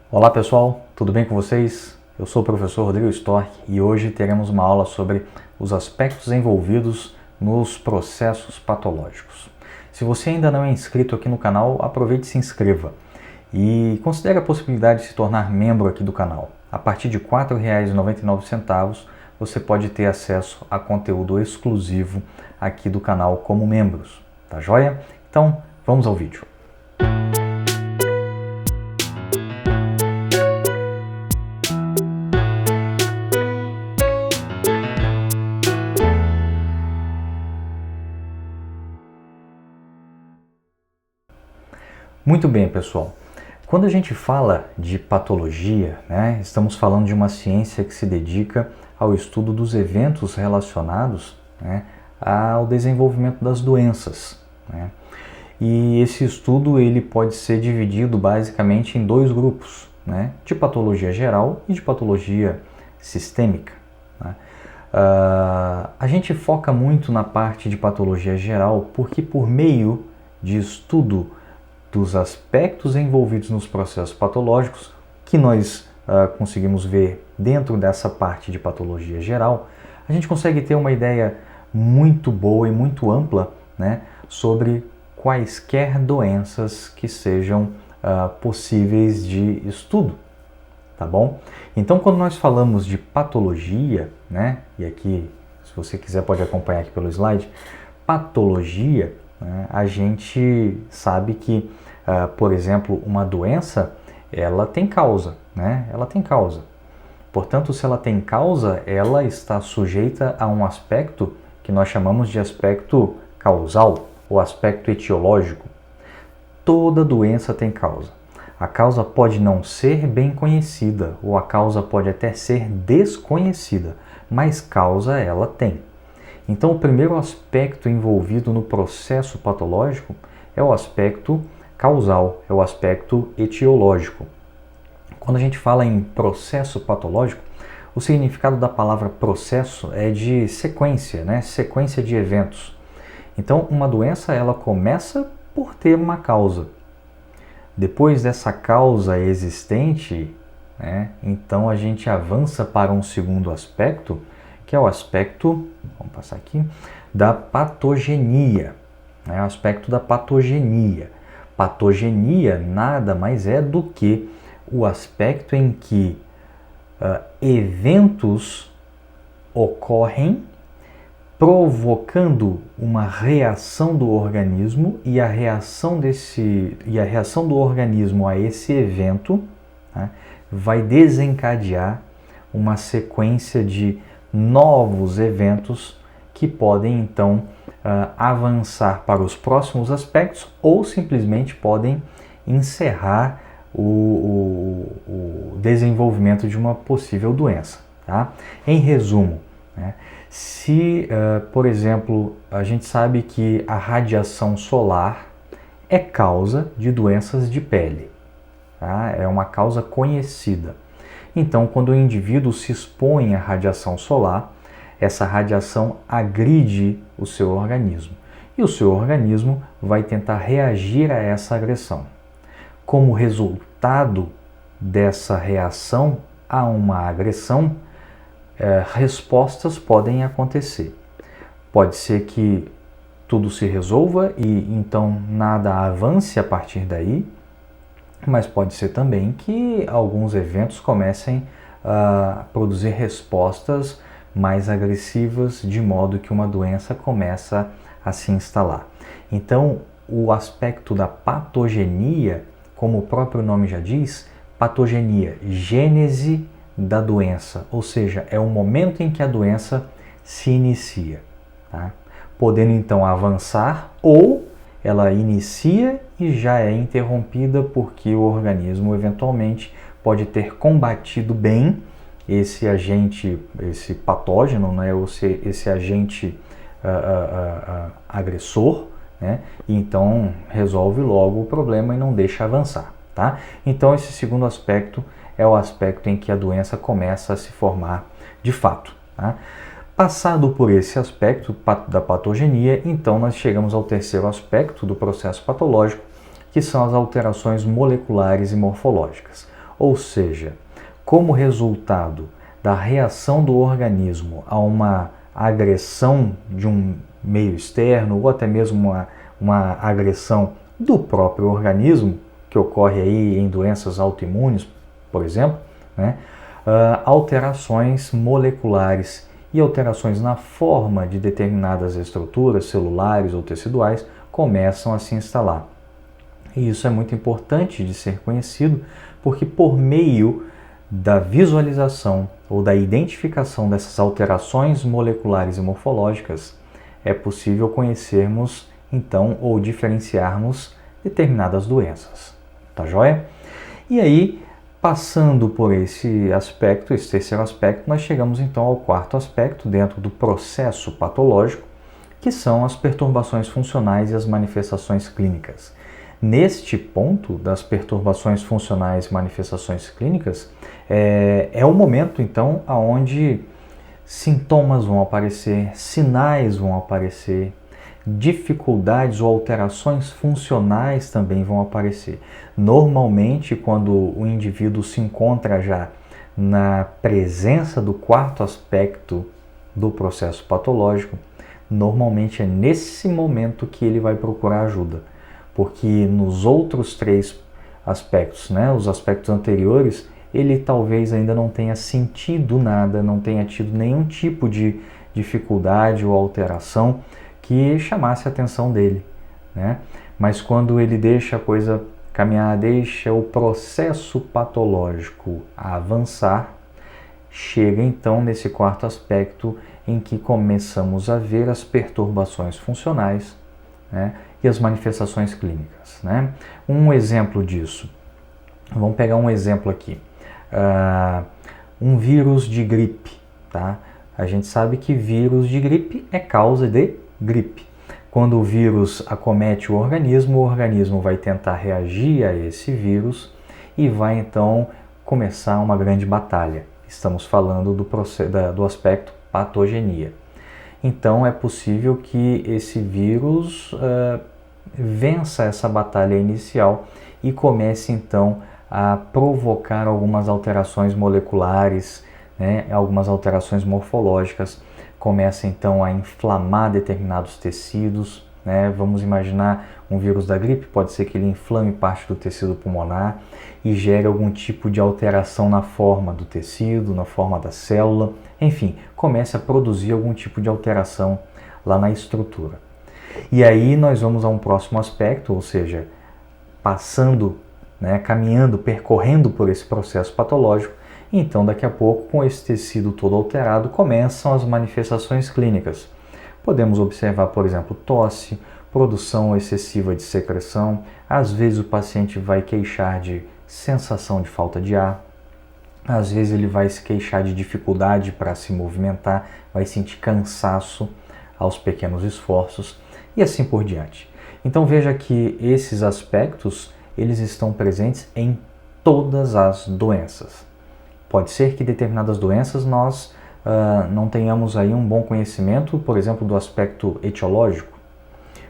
Olá pessoal, tudo bem com vocês? Eu sou o professor Rodrigo Storck e hoje teremos uma aula sobre os aspectos envolvidos nos processos patológicos. Se você ainda não é inscrito aqui no canal, aproveite e se inscreva e considere a possibilidade de se tornar membro aqui do canal. A partir de R$ 4,99 você pode ter acesso a conteúdo exclusivo aqui do canal como membros, tá joia? Então, vamos ao vídeo. Muito bem, pessoal. Quando a gente fala de patologia, estamos falando de uma ciência que se dedica ao estudo dos eventos relacionados, ao desenvolvimento das doenças. E esse estudo ele pode ser dividido basicamente em dois grupos, de patologia geral e de patologia sistêmica. A gente foca muito na parte de patologia geral porque por meio de estudo dos aspectos envolvidos nos processos patológicos que nós conseguimos ver dentro dessa parte de patologia geral, a gente consegue ter uma ideia muito boa e muito ampla sobre quaisquer doenças que sejam possíveis de estudo, tá bom? Então, quando nós falamos de patologia, e aqui, se você quiser pode acompanhar aqui pelo slide, patologia, a gente sabe que, por exemplo, uma doença, ela tem causa, Ela tem causa. Portanto, se ela tem causa, ela está sujeita a um aspecto que nós chamamos de aspecto causal, ou aspecto etiológico. Toda doença tem causa. A causa pode não ser bem conhecida, ou a causa pode até ser desconhecida, mas causa ela tem. Então, o primeiro aspecto envolvido no processo patológico é o aspecto causal, é o aspecto etiológico. Quando a gente fala em processo patológico, o significado da palavra processo é de sequência, sequência de eventos. Então, uma doença ela começa por ter uma causa. Depois dessa causa existente, então a gente avança para um segundo aspecto, que é o aspecto, vamos passar aqui, da patogenia. O aspecto da patogenia. Patogenia nada mais é do que o aspecto em que eventos ocorrem provocando uma reação do organismo e a reação do organismo a esse evento vai desencadear uma sequência de novos eventos que podem então avançar para os próximos aspectos ou simplesmente podem encerrar o desenvolvimento de uma possível doença. Em resumo, se, por exemplo, a gente sabe que a radiação solar é causa de doenças de pele, é uma causa conhecida. Então, quando o indivíduo se expõe à radiação solar, essa radiação agride o seu organismo e o seu organismo vai tentar reagir a essa agressão. Como resultado dessa reação a uma agressão, respostas podem acontecer. Pode ser que tudo se resolva e então nada avance a partir daí, mas pode ser também que alguns eventos comecem a produzir respostas mais agressivas, de modo que uma doença começa a se instalar. Então, o aspecto da patogenia, como o próprio nome já diz, patogenia, gênese da doença, ou seja, é o momento em que a doença se inicia, podendo então avançar ou ela inicia e já é interrompida porque o organismo eventualmente pode ter combatido bem esse agente, esse patógeno, esse agente agressor, e então resolve logo o problema e não deixa avançar. Então esse segundo aspecto é o aspecto em que a doença começa a se formar de fato. Passado por esse aspecto da patogenia, então nós chegamos ao terceiro aspecto do processo patológico, que são as alterações moleculares e morfológicas. Ou seja, como resultado da reação do organismo a uma agressão de um meio externo ou até mesmo uma agressão do próprio organismo, que ocorre aí em doenças autoimunes, por exemplo, né? Alterações moleculares e alterações na forma de determinadas estruturas celulares ou teciduais começam a se instalar. E isso é muito importante de ser conhecido, porque por meio da visualização ou da identificação dessas alterações moleculares e morfológicas, é possível conhecermos, então, ou diferenciarmos determinadas doenças. Tá joia? E aí, passando por esse aspecto, esse terceiro aspecto, nós chegamos então ao quarto aspecto dentro do processo patológico, que são as perturbações funcionais e as manifestações clínicas. Neste ponto das perturbações funcionais e manifestações clínicas, é o momento então onde sintomas vão aparecer, sinais vão aparecer, dificuldades ou alterações funcionais também vão aparecer. Normalmente, quando o indivíduo se encontra já na presença do quarto aspecto do processo patológico, normalmente é nesse momento que ele vai procurar ajuda, porque nos outros três aspectos, né, os aspectos anteriores, ele talvez ainda não tenha sentido nada, não tenha tido nenhum tipo de dificuldade ou alteração que chamasse a atenção dele, né? Mas quando ele deixa a coisa caminhar, deixa o processo patológico avançar, chega então nesse quarto aspecto em que começamos a ver as perturbações funcionais, né, e as manifestações clínicas, né? Um exemplo disso, vamos pegar um exemplo aqui, um vírus de gripe, tá? A gente sabe que vírus de gripe é causa de gripe. Quando o vírus acomete o organismo vai tentar reagir a esse vírus e vai então começar uma grande batalha. Estamos falando do aspecto patogenia. Então é possível que esse vírus vença essa batalha inicial e comece então a provocar algumas alterações moleculares, né, algumas alterações morfológicas, começa então a inflamar determinados tecidos, né? Vamos imaginar um vírus da gripe, pode ser que ele inflame parte do tecido pulmonar e gere algum tipo de alteração na forma do tecido, na forma da célula, enfim, comece a produzir algum tipo de alteração lá na estrutura. E aí nós vamos a um próximo aspecto, ou seja, passando, né, caminhando, percorrendo por esse processo patológico. Então, daqui a pouco, com esse tecido todo alterado, começam as manifestações clínicas. Podemos observar, por exemplo, tosse, produção excessiva de secreção. Às vezes o paciente vai queixar de sensação de falta de ar. Às vezes ele vai se queixar de dificuldade para se movimentar, vai sentir cansaço aos pequenos esforços e assim por diante. Então veja que esses aspectos, eles estão presentes em todas as doenças. Pode ser que determinadas doenças nós não tenhamos aí um bom conhecimento, por exemplo, do aspecto etiológico.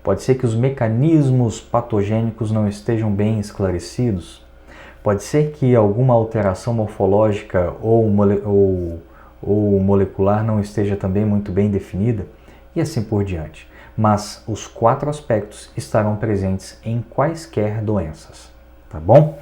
Pode ser que os mecanismos patogênicos não estejam bem esclarecidos. Pode ser que alguma alteração morfológica ou molecular não esteja também muito bem definida e assim por diante. Mas os quatro aspectos estarão presentes em quaisquer doenças, tá bom?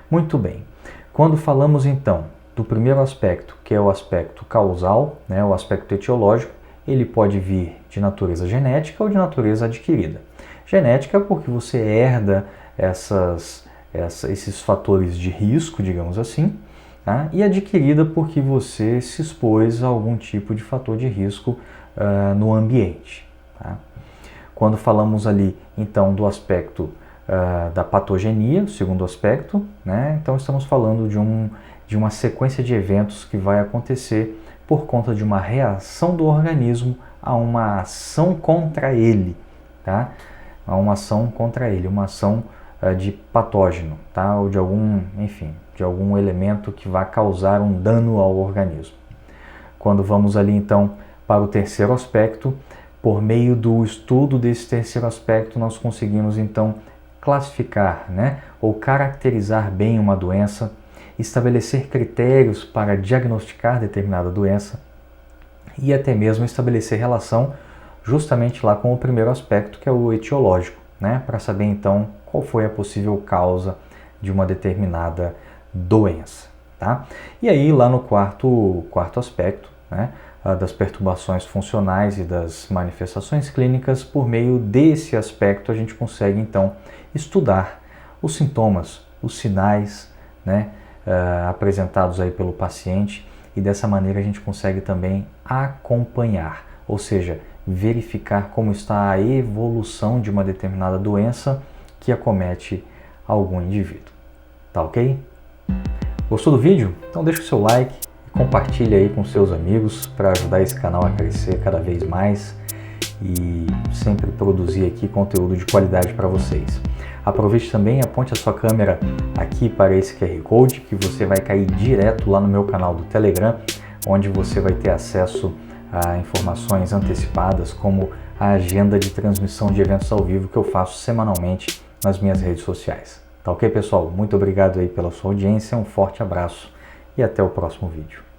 Muito bem. Quando falamos então do primeiro aspecto, que é o aspecto causal, né, o aspecto etiológico, ele pode vir de natureza genética ou de natureza adquirida. Genética porque você herda esses fatores de risco, digamos assim, tá? E adquirida porque você se expôs a algum tipo de fator de risco no ambiente. Tá? Quando falamos ali, então, do aspecto da patogenia, o segundo aspecto, né? Então estamos falando de uma sequência de eventos que vai acontecer por conta de uma reação do organismo a uma ação contra ele, tá? A uma ação contra ele, uma ação de patógeno, tá? Ou de algum elemento que vai causar um dano ao organismo. Quando vamos ali então para o terceiro aspecto, por meio do estudo desse terceiro aspecto, nós conseguimos então classificar, né, ou caracterizar bem uma doença estabelecer critérios para diagnosticar determinada doença e até mesmo estabelecer relação justamente lá com o primeiro aspecto, que é o etiológico, né? Para saber então qual foi a possível causa de uma determinada doença, tá? E aí lá no quarto aspecto, né, das perturbações funcionais e das manifestações clínicas, por meio desse aspecto a gente consegue então estudar os sintomas, os sinais, né, apresentados aí pelo paciente, e dessa maneira a gente consegue também acompanhar, ou seja, verificar como está a evolução de uma determinada doença que acomete algum indivíduo. Tá ok? Gostou do vídeo? Então deixa o seu like e compartilha aí com seus amigos para ajudar esse canal a crescer cada vez mais e sempre produzir aqui conteúdo de qualidade para vocês. Aproveite também e aponte a sua câmera aqui para esse QR Code, que você vai cair direto lá no meu canal do Telegram, onde você vai ter acesso a informações antecipadas, como a agenda de transmissão de eventos ao vivo que eu faço semanalmente nas minhas redes sociais. Tá ok, pessoal? Muito obrigado aí pela sua audiência, um forte abraço e até o próximo vídeo.